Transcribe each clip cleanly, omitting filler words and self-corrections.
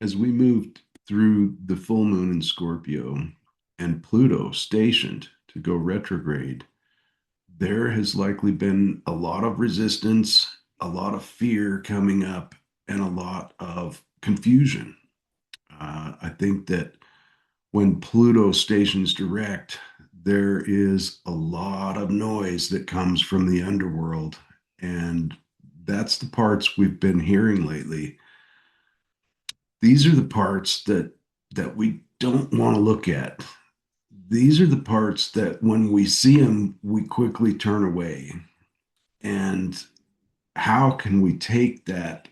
As we moved through the full moon in Scorpio and Pluto stationed to go retrograde, there has likely been a lot of resistance, a lot of fear coming up, and a lot of confusion. I think that when Pluto stations direct, there is a lot of noise that comes from the underworld. And that's the parts we've been hearing lately. These are the parts that we don't want to look at. These are the parts that when we see them, we quickly turn away. And how can we take that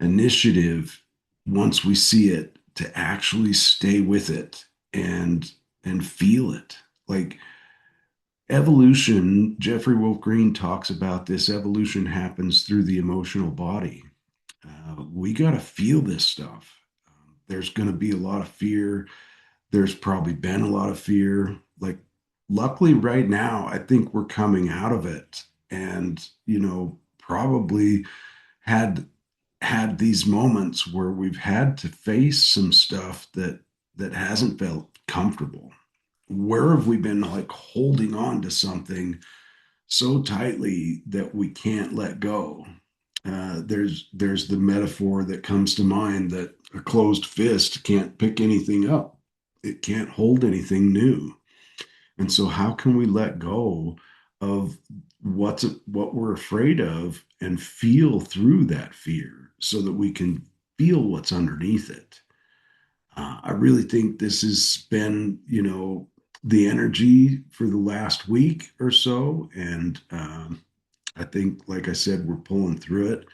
initiative once we see it to actually stay with it and feel it? Like evolution, Jeffrey Wolf Green talks about this. Evolution happens through the emotional body. We got to feel this stuff. There's going to be a lot of fear. There's probably been a lot of fear. Like, luckily, right now, I think we're coming out of it, and probably had had these moments where we've had to face some stuff that hasn't felt comfortable. Where have we been like holding on to something so tightly that we can't let go? There's the metaphor that comes to mind that a closed fist can't pick anything up. It can't hold anything new. And so how can we let go of what we're afraid of and feel through that fear so that we can feel what's underneath it? I really think this has been, the energy for the last week or so. And I think, like I said, we're pulling through it.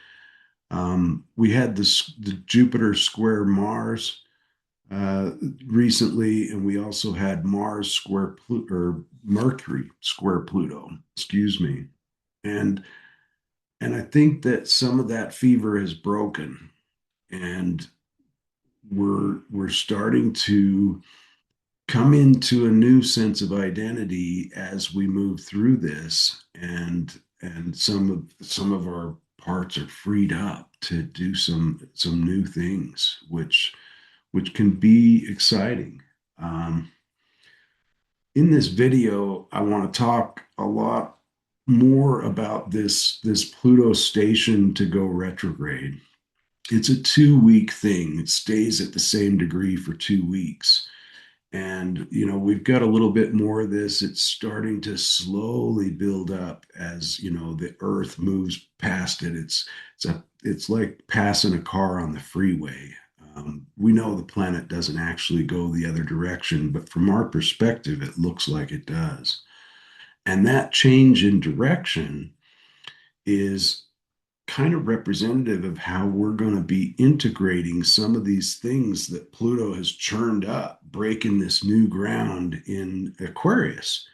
We had the Jupiter square Mars uh, recently, and we also had Mars square Pluto or Mercury square Pluto. Excuse me, and and I think that some of that fever has broken, and we're starting to come into a new sense of identity as we move through this, and some of our parts are freed up to do some new things, which can be exciting. Um, in this video, I want to talk a lot more about this Pluto station to go retrograde. It's a 2 week thing. It stays at the same degree for 2 weeks. And, we've got a little bit more of this. It's starting to slowly build up as, the earth moves past it. It's like passing a car on the freeway. We know the planet doesn't actually go the other direction, but from our perspective, it looks like it does. And that change in direction is kind of representative of how we're going to be integrating some of these things that Pluto has churned up, breaking this new ground in Aquarius.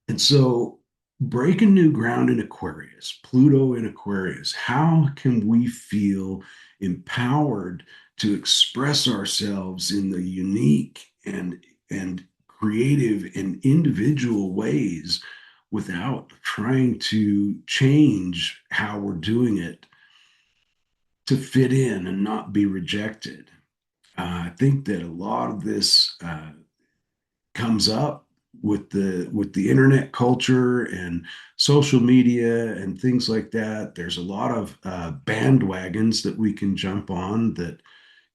And so, breaking new ground in Aquarius, Pluto in Aquarius, how can we feel empowered to express ourselves in the unique and creative and individual ways without trying to change how we're doing it to fit in and not be rejected? I think that a lot of this comes up with the internet culture and social media and things like that. There's a lot of bandwagons that we can jump on that,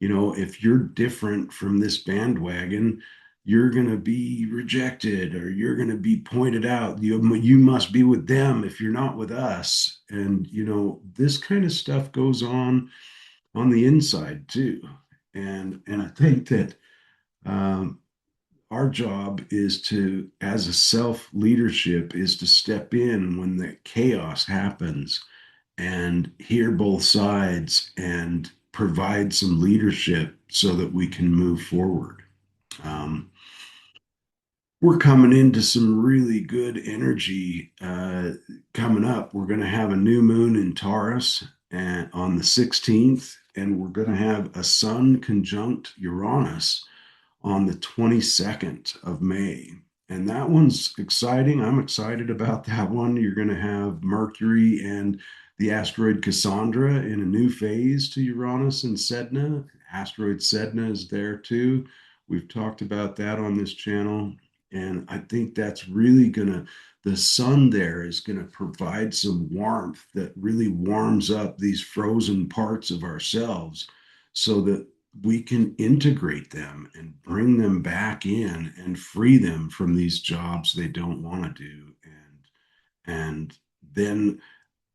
if you're different from this bandwagon, you're going to be rejected or you're going to be pointed out. You must be with them if you're not with us. And, this kind of stuff goes on the inside too. And I think that um, our job is to, as a self leadership, is to step in when the chaos happens and hear both sides and provide some leadership so that we can move forward. Um, we're coming into some really good energy coming up. We're going to have a new moon in Taurus and on the 16th, and we're going to have a sun conjunct Uranus on the 22nd of May. And that one's exciting. I'm excited about that one. You're going to have Mercury and the asteroid Cassandra in a new phase to Uranus and Sedna, Asteroid Sedna is there too. We've talked about that on this channel. And I think that's really the sun there is going to provide some warmth that really warms up these frozen parts of ourselves so that we can integrate them and bring them back in and free them from these jobs they don't want to do. And then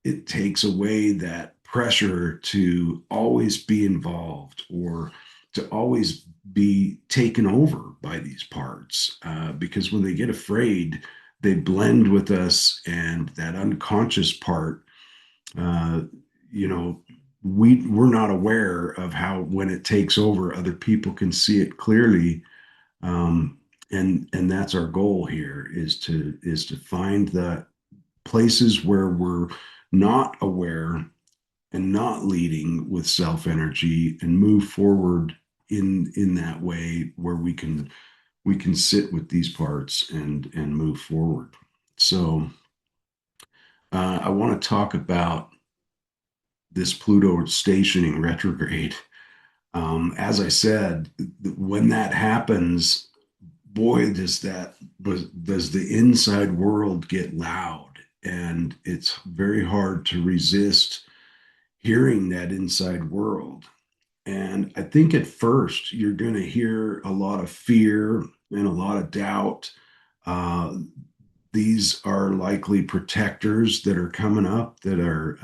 it takes away that pressure to always be involved or to always be taken over by these parts. Because when they get afraid, they blend with us, and that unconscious part, uh, you know, we're not aware of how when it takes over, other people can see it clearly. Um, and that's our goal here is to find the places where we're not aware and not leading with self energy and move forward in that way where we can sit with these parts and move forward. So I want to talk about this Pluto stationing retrograde. As I said, when that happens, boy, does the inside world get loud, and it's very hard to resist hearing that inside world. And I think at first you're going to hear a lot of fear and a lot of doubt. Uh, these are likely protectors that are coming up that are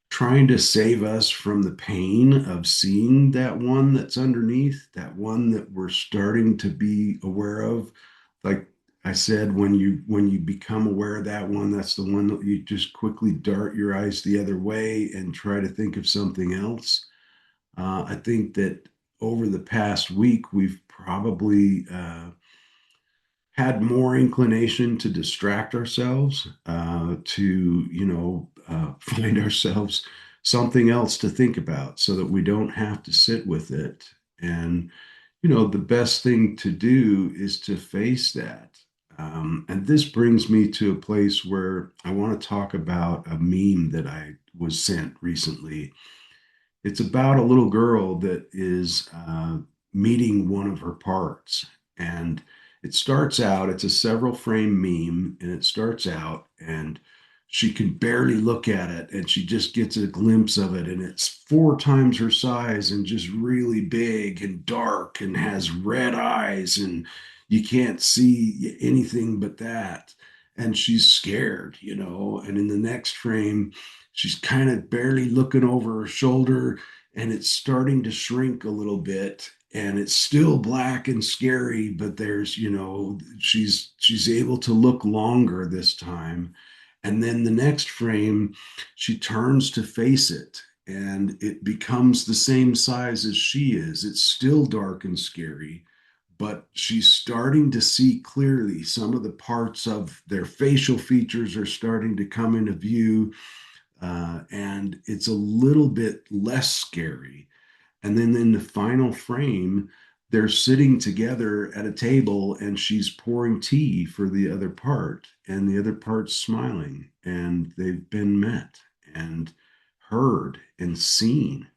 trying to save us from the pain of seeing that one that's underneath, that one that we're starting to be aware of. Like I said, when you become aware of that one, that's the one that you just quickly dart your eyes the other way and try to think of something else. I think that over the past week, we've probably had more inclination to distract ourselves, to, find ourselves something else to think about so that we don't have to sit with it. And, the best thing to do is to face that. And this brings me to a place where I want to talk about a meme that I was sent recently. It's about a little girl that is meeting one of her parts. And it starts out, it's a several frame meme, and it starts out, and she can barely look at it, and she just gets a glimpse of it. And it's four times her size and just really big and dark and has red eyes, and you can't see anything but that. And she's scared, And in the next frame, she's kind of barely looking over her shoulder, and it's starting to shrink a little bit, and it's still black and scary, but there's, she's able to look longer this time. And then the next frame, she turns to face it, and it becomes the same size as she is. It's still dark and scary, but she's starting to see clearly. Some of the parts of their facial features are starting to come into view, and it's a little bit less scary. And then in the final frame, they're sitting together at a table, and she's pouring tea for the other part, and the other part's smiling, and they've been met and heard and seen.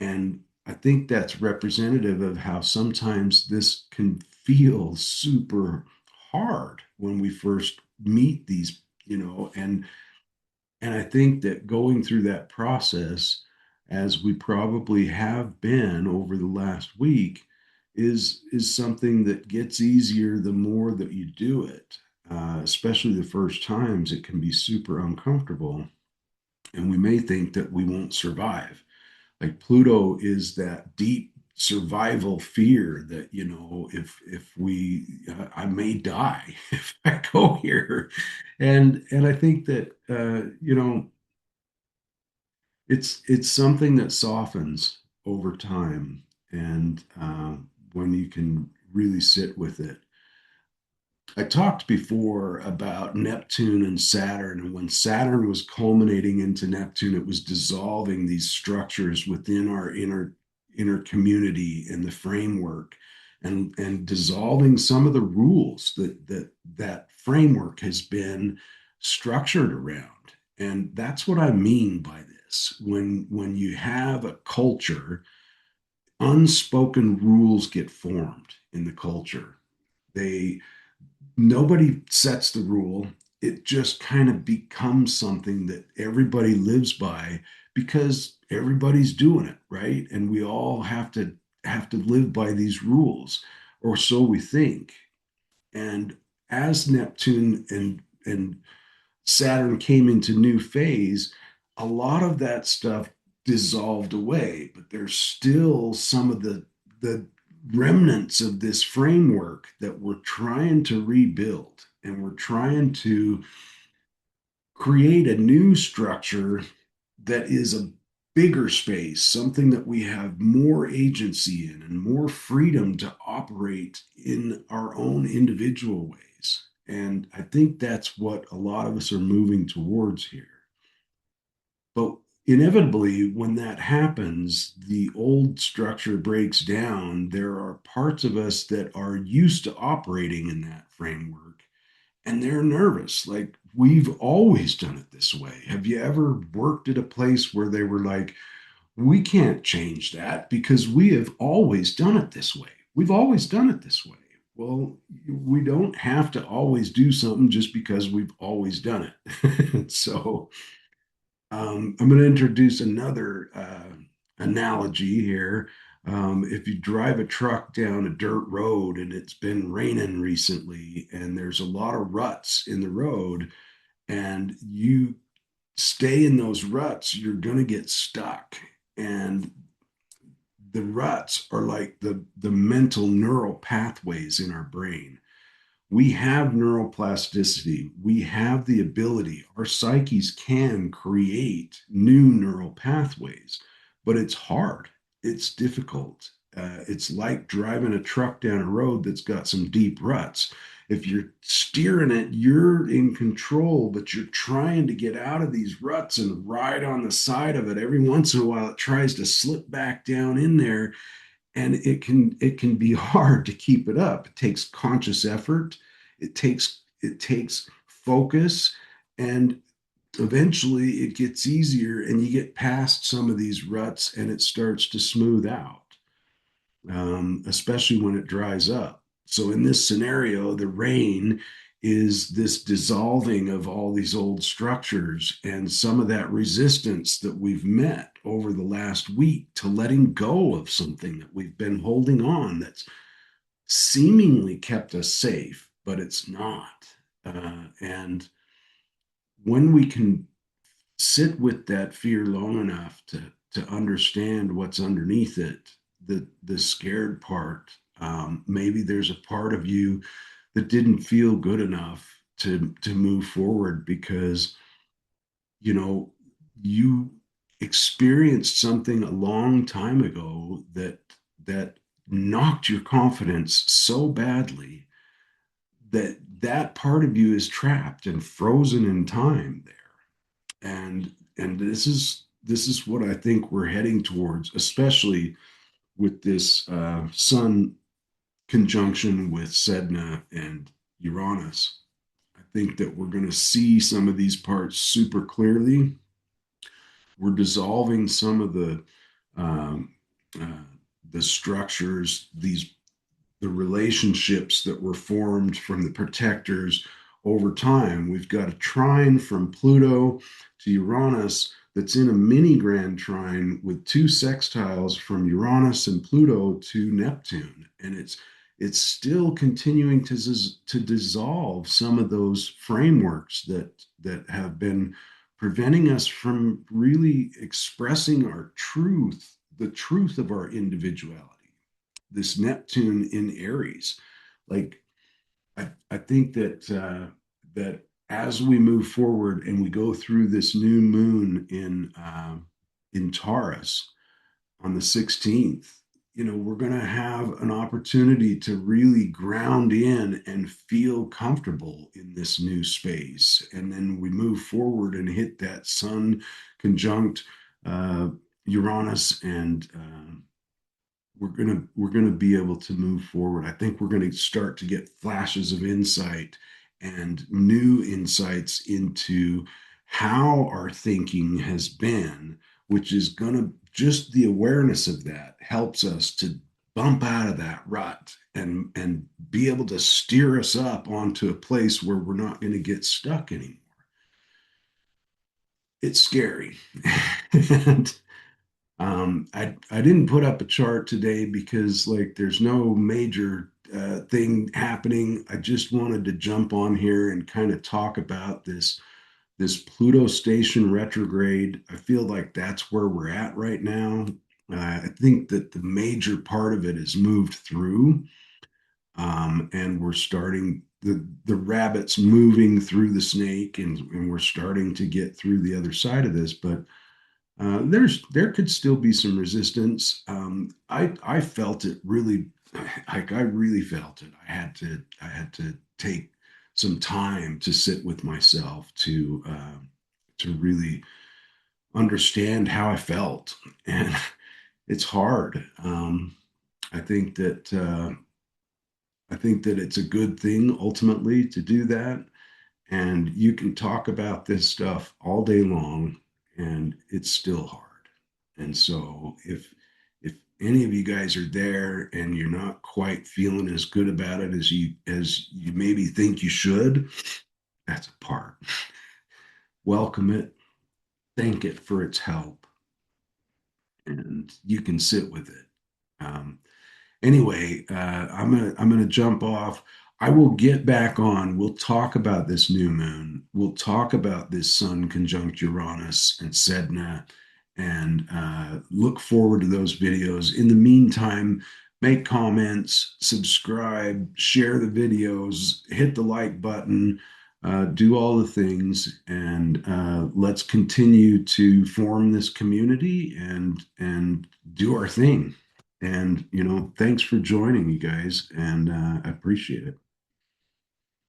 And I think that's representative of how sometimes this can feel super hard when we first meet these, and I think that going through that process, as we probably have been over the last week, is something that gets easier the more that you do it. Especially the first times, it can be super uncomfortable, and we may think that we won't survive. Like Pluto is that deep survival fear that, if we I may die if I go here. And I think that it's something that softens over time, and when you can really sit with it. I talked before about Neptune and Saturn, and when Saturn was culminating into Neptune, it was dissolving these structures within our inner community and the framework, and dissolving some of the rules that framework has been structured around. And that's what I mean by this. When you have a culture unspoken rules get formed in the culture. They Nobody sets the rule. It just kind of becomes something that everybody lives by because everybody's doing it, right? And we all have to live by these rules, or so we think. And as Neptune and Saturn came into new phase, a lot of that stuff dissolved away, but there's still some of the remnants of this framework that we're trying to rebuild, and we're trying to create a new structure that is a bigger space, something that we have more agency in and more freedom to operate in our own individual ways. And I think that's what a lot of us are moving towards here. But inevitably, when that happens, the old structure breaks down. There are parts of us that are used to operating in that framework, and they're nervous. Like, we've always done it this way. Have you ever worked at a place where they were like, we can't change that because we have always done it this way? We've always done it this way. Well, we don't have to always do something just because we've always done it. So, I'm going to introduce another analogy here. If you drive a truck down a dirt road and it's been raining recently and there's a lot of ruts in the road, and you stay in those ruts, you're going to get stuck. And the ruts are like the mental neural pathways in our brain. We have neuroplasticity. We have the ability, our psyches can create new neural pathways, but it's hard. It's difficult. It's like driving a truck down a road that's got some deep ruts. If you're steering it, you're in control, but you're trying to get out of these ruts and ride on the side of it. Every once in a while, it tries to slip back down in there, and it can be hard to keep it up. It takes conscious effort. It takes focus, and eventually it gets easier, and you get past some of these ruts, and it starts to smooth out, especially when it dries up. So in this scenario, the rain is this dissolving of all these old structures and some of that resistance that we've met over the last week to letting go of something that we've been holding on, that's seemingly kept us safe, but it's not. And when we can sit with that fear long enough to understand what's underneath it, the scared part, maybe there's a part of you that didn't feel good enough to move forward because you know you experienced something a long time ago that knocked your confidence so badly that that part of you is trapped and frozen in time there. And this is what I think we're heading towards, especially with this sun conjunction with Sedna and Uranus. I think that we're going to see some of these parts super clearly. We're dissolving some of um, uh, the structures, the relationships that were formed from the protectors over time. We've got a trine from Pluto to Uranus that's in a mini grand trine with two sextiles from Uranus and Pluto to Neptune. And it's still continuing to dissolve some of those frameworks that have been preventing us from really expressing our truth, the truth of our individuality. This Neptune in Aries. Like, I think that as we move forward and we go through this new moon in Taurus on the 16th, we're going to have an opportunity to really ground in and feel comfortable in this new space. And then we move forward and hit that sun conjunct uh, Uranus, and we're gonna be able to move forward. I think we're going to start to get flashes of insight and new insights into how our thinking has been, which is going to just the awareness of that helps us to bump out of that rut and be able to steer us up onto a place where we're not going to get stuck anymore. It's scary. And I didn't put up a chart today because like there's no major thing happening. I just wanted to jump on here and kind of talk about this Pluto station retrograde. I feel like that's where we're at right now. I think that the major part of it has moved through, and we're starting the rabbit's moving through the snake, and we're starting to get through the other side of this. But there could still be some resistance. I felt it really, like I really felt it. I had to take some time to sit with myself to really understand how I felt, and it's hard. I think that I think that it's a good thing ultimately to do that. And you can talk about this stuff all day long, and it's still hard. And so if any of you guys are there and you're not quite feeling as good about it as you maybe think you should, that's a part. Welcome it, thank it for its help, and you can sit with it. Um, anyway, I'm gonna jump off. I will get back on. We'll talk about this new moon. We'll talk about this Sun conjunct Uranus and Sedna, and look forward to those videos. In the meantime, make comments, subscribe, share the videos, hit the like button, do all the things, and let's continue to form this community and do our thing. And, thanks for joining, you guys, and I appreciate it.